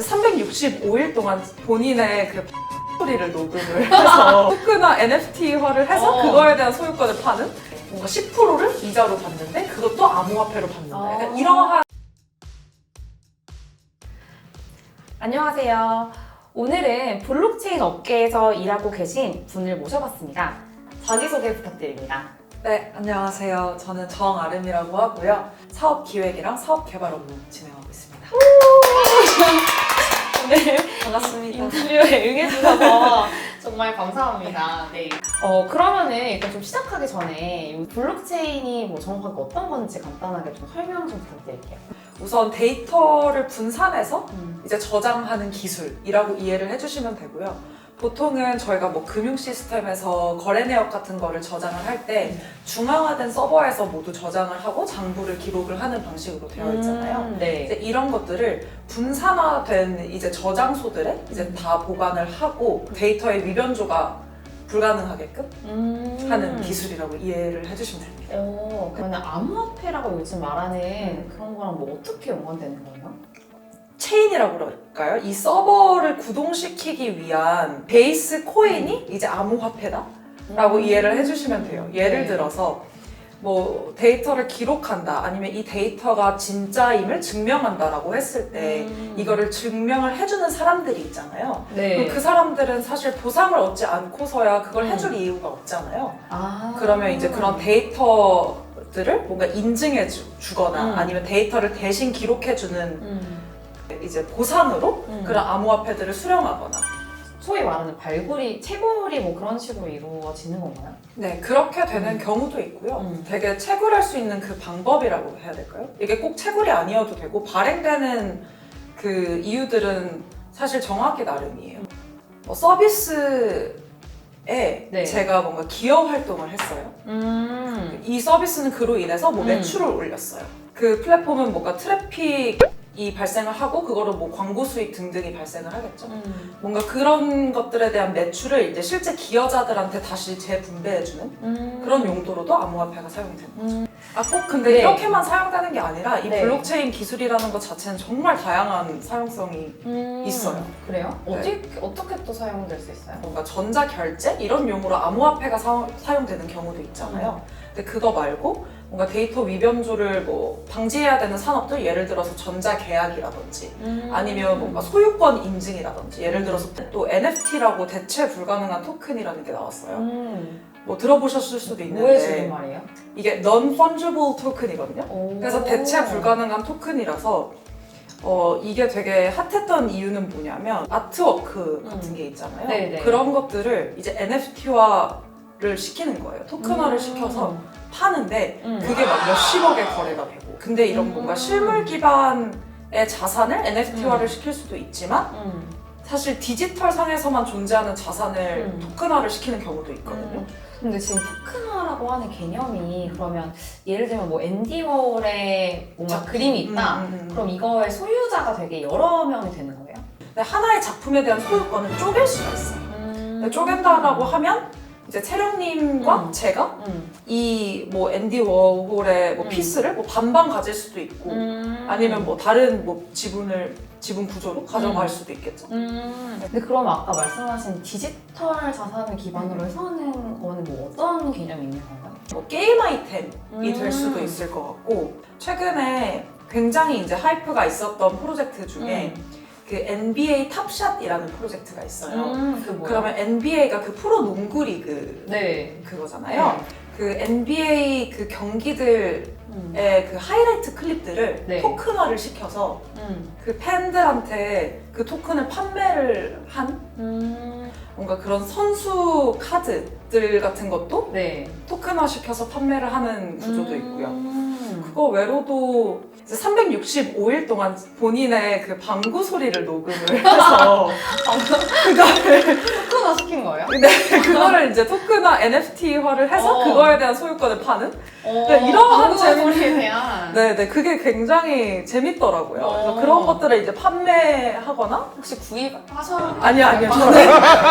365일 동안 본인의 그 소리를 녹음을 해서 토크나 NFT화를 해서 그거에 대한 소유권을 파는 뭔가 10%를 이자로 받는데 그것도 암호화폐로 받는다. 약간 이러한. 안녕하세요. 오늘은 블록체인 업계에서 일하고 계신 분을 모셔봤습니다. 자기소개 부탁드립니다. 네, 안녕하세요. 저는 정아름이라고 하고요. 사업기획이랑 사업개발 업무 진행하고 있습니다. 네, 반갑습니다. 인터뷰에 응해주셔서 정말 감사합니다. 네. 그러면은 일단 좀 시작하기 전에 이 블록체인이 뭐 정확하게 어떤 건지 간단하게 좀 설명 좀 부탁드릴게요. 우선 데이터를 분산해서 이제 저장하는 기술이라고 이해를 해주시면 되고요. 보통은 저희가 뭐 금융 시스템에서 거래 내역 같은 거를 저장을 할 때 중앙화된 서버에서 모두 저장을 하고 장부를 기록을 하는 방식으로 되어 있잖아요. 네. 이제 이런 것들을 분산화된 이제 저장소들에 이제 다 보관을 하고 데이터의 위변조가 불가능하게끔 하는 기술이라고 이해를 해주시면 됩니다. 그러면 암호화폐라고 요즘 말하는 그런 거랑 뭐 어떻게 연관되는 거예요? 체인이라고 그럴까요? 이 서버를 구동시키기 위한 베이스 코인이 이제 암호화폐다라고 이해를 해주시면 돼요. 예를 들어서 뭐 데이터를 기록한다 아니면 이 데이터가 진짜임을 증명한다라고 했을 때 이거를 증명을 해주는 사람들이 있잖아요. 네. 그럼 그 사람들은 사실 보상을 얻지 않고서야 그걸 해줄 이유가 없잖아요. 그러면 이제 그런 데이터들을 뭔가 인증해 주거나 아니면 데이터를 대신 기록해주는 이제 보상으로 그런 암호화폐들을 수령하거나 소위 말하는 발굴이, 채굴이 뭐 그런 식으로 이루어지는 건가요? 네, 그렇게 되는 경우도 있고요. 되게 채굴할 수 있는 그 방법이라고 해야 될까요? 이게 꼭 채굴이 아니어도 되고 발행되는 그 이유들은 사실 정하기 나름이에요. 서비스에 네. 제가 뭔가 기여 활동을 했어요. 이 서비스는 그로 인해서 뭐 매출을 올렸어요. 그 플랫폼은 뭔가 트래픽이 발생을 하고 그거로 뭐 광고 수익 등등이 발생을 하겠죠. 뭔가 그런 것들에 대한 매출을 이제 실제 기여자들한테 다시 재분배해주는 그런 용도로도 암호화폐가 사용되는 거죠. 꼭 근데 네. 이렇게만 사용되는 게 아니라 이 네. 블록체인 기술이라는 것 자체는 정말 다양한 사용성이 있어요. 그래요? 네. 어떻게 또 사용될 수 있어요? 뭔가 전자결제 이런 용으로 암호화폐가 사용되는 경우도 있잖아요. 근데 그거 말고 뭔가 데이터 위변조를 뭐 방지해야 되는 산업들, 예를 들어서 전자계약이라든지 아니면 뭔가 소유권 인증이라든지, 예를 들어서 또 NFT라고 대체 불가능한 토큰이라는 게 나왔어요. 뭐 들어보셨을 수도 뭐에 주는 있는데 말이에요? 이게 non-fungible 토큰이거든요. 그래서 대체 불가능한 토큰이라서 이게 되게 핫했던 이유는 뭐냐면 아트워크 같은 게 있잖아요. 네네. 그런 것들을 이제 NFT화를 시키는 거예요. 토큰화를 시켜서 파는데 그게 막 몇십억의 거래가 되고, 근데 이런 뭔가 실물 기반의 자산을 NFT화를 시킬 수도 있지만 사실 디지털 상에서만 존재하는 자산을 토큰화를 시키는 경우도 있거든요. 근데 지금 토큰화라고 하는 개념이 그러면 예를 들면 뭐 앤디 워홀의 뭔가 그림이 있다? 그럼 이거의 소유자가 되게 여러 명이 되는 거예요? 근데 하나의 작품에 대한 소유권을 쪼갤 수가 있어요. 근데 쪼갠다라고 하면 이제 채령님과 제가 이 뭐 앤디 워홀의 뭐 피스를 뭐 반반 가질 수도 있고 아니면 뭐 다른 뭐 지분 구조로 가져갈 수도 있겠죠. 근데 그럼 아까 말씀하신 디지털 자산을 기반으로 해서 하는 거는 뭐 어떤 개념이 있는 건가요? 뭐 게임 아이템이 될 수도 있을 것 같고, 최근에 굉장히 이제 하이프가 있었던 프로젝트 중에 그 NBA 탑샷이라는 프로젝트가 있어요. 그러면 NBA가 그 프로 농구 리그 네. 그거잖아요. 그 NBA 그 경기들의 그 하이라이트 클립들을 네. 토큰화를 시켜서 그 팬들한테 그 토큰을 판매를 한 뭔가 그런 선수 카드들 같은 것도 네. 토큰화 시켜서 판매를 하는 구조도 있고요. 그거 외로도 이제 365일 동안 본인의 그 방구 소리를 녹음을 해서 그거를 토큰화 시킨 거예요? 그거를 이제 토큰화 NFT화를 해서 그거에 대한 소유권을 파는 이러한 방구 소리에 대한 네네, 그게 굉장히 재밌더라고요. 그래서 그런 것들을 이제 판매하거나. 혹시 구입하셔? 아니요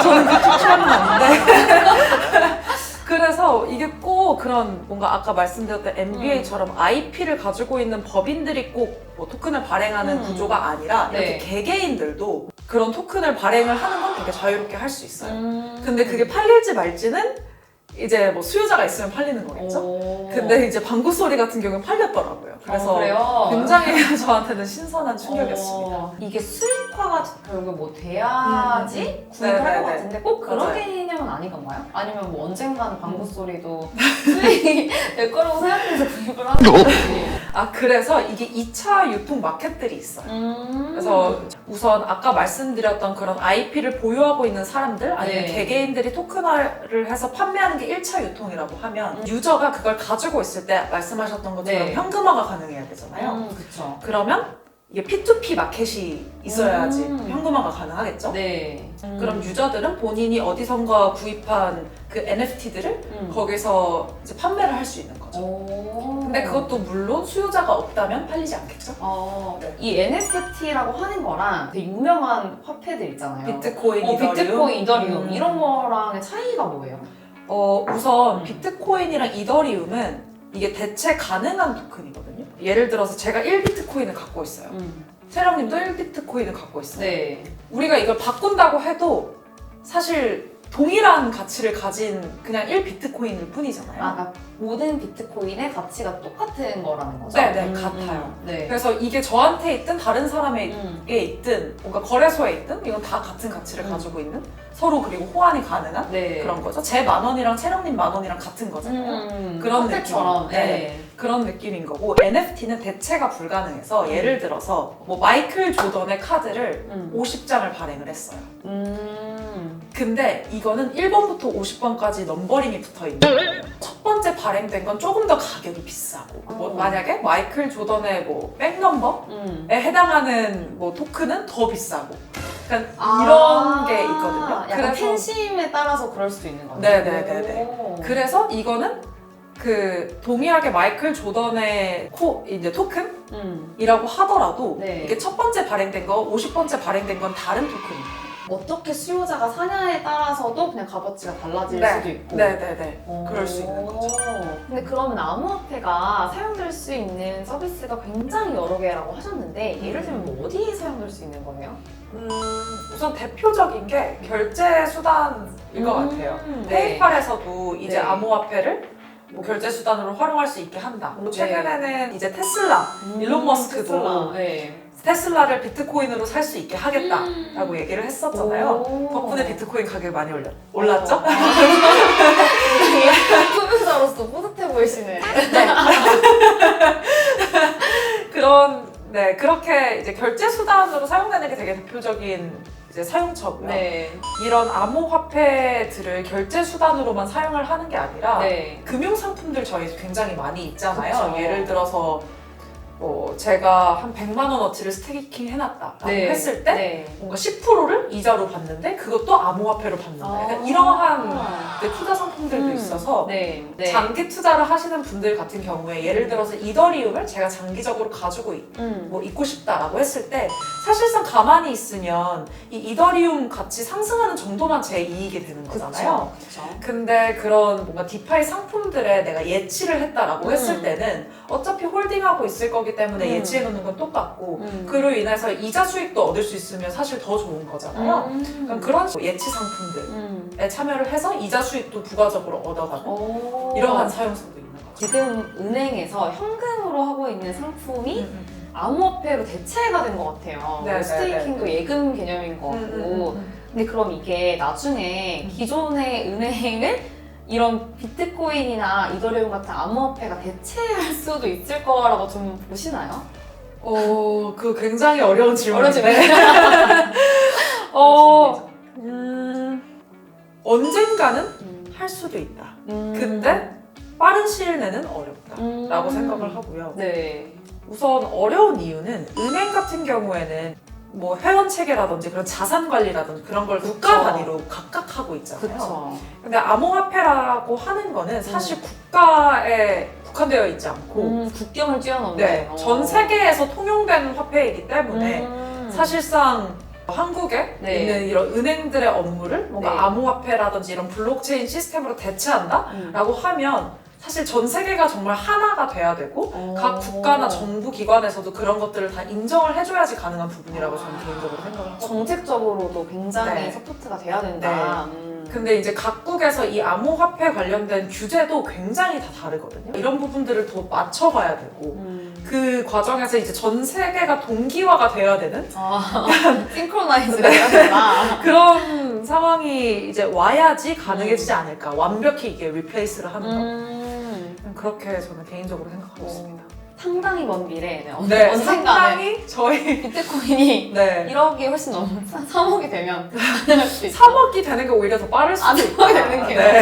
저는 그쪽 취향은 아닌데 그래서 이게 꼭 그런 뭔가 아까 말씀드렸던 MBA처럼 IP를 가지고 있는 법인들이 꼭 뭐 토큰을 발행하는 구조가 아니라 이렇게 네. 개개인들도 그런 토큰을 발행을 하는 건 되게 자유롭게 할 수 있어요. 근데 그게 팔릴지 말지는 이제 뭐 수요자가 있으면 팔리는 거겠죠? 근데 이제 방구소리 같은 경우는 팔렸더라고요. 그래서 그래요? 굉장히 저한테는 신선한 충격이었습니다. 이게 수익화가 결국 뭐 돼야지 구입을 할 것 네네네. 같은데 꼭 그런 맞아요. 개념은 아닌 건가요? 아니면 뭐 언젠가는 방구 소리도 수익이 될 거라고 생각해서 구입을 하는 건지. 아, 그래서 이게 2차 유통 마켓들이 있어요. 그래서 우선 아까 말씀드렸던 그런 IP를 보유하고 있는 사람들 아니면 네. 개개인들이 토큰화를 해서 판매하는 게 1차 유통이라고 하면 유저가 그걸 가지고 있을 때 말씀하셨던 것처럼 네. 현금화가 가능해야 되잖아요. 그쵸. 그러면 이게 P2P 마켓이 있어야지 현금화가 가능하겠죠? 네. 그럼 유저들은 본인이 어디선가 구입한 그 NFT들을 거기서 이제 판매를 할 수 있는 거죠. 근데 그것도 물론 수요자가 없다면 팔리지 않겠죠? 이 NFT라고 하는 거랑 되게 유명한 화폐들 있잖아요. 비트코인, 이더리움. 비트코인, 이더리움 이런 거랑의 차이가 뭐예요? 우선 비트코인이랑 이더리움은 이게 대체 가능한 토큰이거든요. 예를 들어서 제가 1비트코인을 갖고 있어요. 채령님도 1비트코인을 갖고 있어요. 네. 우리가 이걸 바꾼다고 해도 사실 동일한 가치를 가진 그냥 1비트코인일 뿐이잖아요. 그러니까 모든 비트코인의 가치가 똑같은 거라는 거죠? 네, 같아요. 네. 그래서 이게 저한테 있든 다른 사람에게 있든 뭔가 거래소에 있든 이건 다 같은 가치를 가지고 있는 서로 그리고 호환이 가능한 네. 그런 거죠. 제 10,000원이랑 채령님 10,000원이랑 같은 거잖아요. 그런 화폐처럼. 느낌. 네. 그런 느낌인 거고 NFT는 대체가 불가능해서 예를 들어서 뭐 마이클 조던의 카드를 50장을 발행을 했어요. 근데 이거는 1번부터 50번까지 넘버링이 붙어 있는 거예요. 첫 번째 발행된 건 조금 더 가격이 비싸고 뭐 만약에 마이클 조던의 뭐 백넘버에 해당하는 뭐 토큰은 더 비싸고 그러니까 이런 게 있거든요. 약간 팬심에 따라서 그럴 수도 있는 거네요. 네네네네. 그래서 이거는 그 동일하게 마이클 조던의 이제 토큰이라고 하더라도 네. 이게 첫 번째 발행된 거, 50번째 발행된 건 다른 토큰이에요. 어떻게 수요자가 사냐에 따라서도 그냥 값어치가 달라질 네. 수도 있고. 네네네. 그럴 수 있는 거죠. 근데 그러면 암호화폐가 사용될 수 있는 서비스가 굉장히 여러 개라고 하셨는데 예를 들면 뭐 어디에 사용될 수 있는 거예요? 우선 대표적인 게 결제 수단일 것 같아요. 네. 페이팔에서도 이제 네. 암호화폐를 뭐 결제 수단으로 활용할 수 있게 한다. 네. 최근에는 이제 테슬라, 일론 머스크도 테슬라. 네. 테슬라를 비트코인으로 살 수 있게 하겠다라고 얘기를 했었잖아요. 오. 덕분에 비트코인 가격이 많이 올랐죠? 소비자로서 뿌듯해 보이시네. 그렇게 이제 결제 수단으로 사용되는 게 되게 대표적인 이제 사용처고요. 네. 이런 암호화폐들을 결제 수단으로만 사용을 하는 게 아니라 네. 금융 상품들 저희 굉장히 많이 있잖아요. 그쵸. 예를 들어서 뭐 제가 한 100만 원어치를 스테이킹 해놨다라고 네. 했을 때 네. 뭔가 10%를 이자로 받는데 그것도 암호화폐로 받는다. 약간 이러한 이제 투자 상품들도 있어서 네. 네. 장기 투자를 하시는 분들 같은 경우에 예를 들어서 이더리움을 제가 장기적으로 가지고 뭐 있고 싶다라고 했을 때 사실상 가만히 있으면 이 이더리움 같이 상승하는 정도만 제 이익이 되는 거잖아요. 그쵸. 근데 그런 뭔가 디파이 상품들에 내가 예치를 했다라고 했을 때는 어차피 홀딩하고 있을 거기 때문에 예치해 놓는 건 똑같고 그로 인해서 이자 수익도 얻을 수 있으면 사실 더 좋은 거잖아요. 그럼 그런 예치 상품들에 참여를 해서 이자 수익도 부가적으로 얻어가는 이러한 사용성도 있는 거죠. 지금 은행에서 현금으로 하고 있는 상품이 암호화폐로 대체가 된 것 같아요. 네, 스테이킹도 예금 개념인 것 같고. 근데 그럼 이게 나중에 기존의 은행을 이런 비트코인이나 이더리움 같은 암호화폐가 대체할 수도 있을 거라고 좀 보시나요? 그 굉장히 어려운 질문인데. 언젠가는 할 수도 있다. 근데 빠른 시일 내는 어렵다라고 생각을 하고요. 네. 우선 어려운 이유는 은행 같은 경우에는 뭐 회원 체계라든지 그런 자산 관리라든지 그런 걸 국가 단위로 각각 하고 있잖아요. 그쵸. 근데 암호화폐라고 하는 거는 사실 국가에 국한되어 있지 않고 국경을 뛰어넘는 네, 전 세계에서 통용되는 화폐이기 때문에 사실상 한국에 네. 있는 이런 은행들의 업무를 뭔가 네. 암호화폐라든지 이런 블록체인 시스템으로 대체한다라고 하면 사실 전 세계가 정말 하나가 돼야 되고 각 국가나 정부 기관에서도 그런 것들을 다 인정을 해줘야지 가능한 부분이라고 저는 개인적으로 생각을 하고 정책적으로도 굉장히 네. 서포트가 돼야 된다. 근데 이제 각국에서 이 암호화폐 관련된 규제도 굉장히 다 다르거든요. 이런 부분들을 더 맞춰가야 되고 그 과정에서 이제 전 세계가 동기화가 돼야 되는 싱크로나이즈가 돼야 된다. 그런 상황이 이제 와야지 가능해지지 않을까. 완벽히 이게 리플레이스를 하는 거. 그렇게 저는 개인적으로 생각하고 있습니다. 상당히 먼 미래에는 네, 언젠가는 상당히 저희 비트코인이 네. 1억이 훨씬 넘는 3억이 되면 가능할 수 있다. 3억이 되는 게 오히려 더 빠를 수도 있다. 되는 게 네.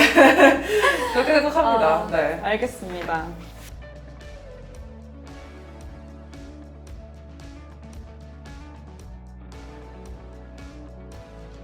그렇게 생각합니다. 네. 알겠습니다.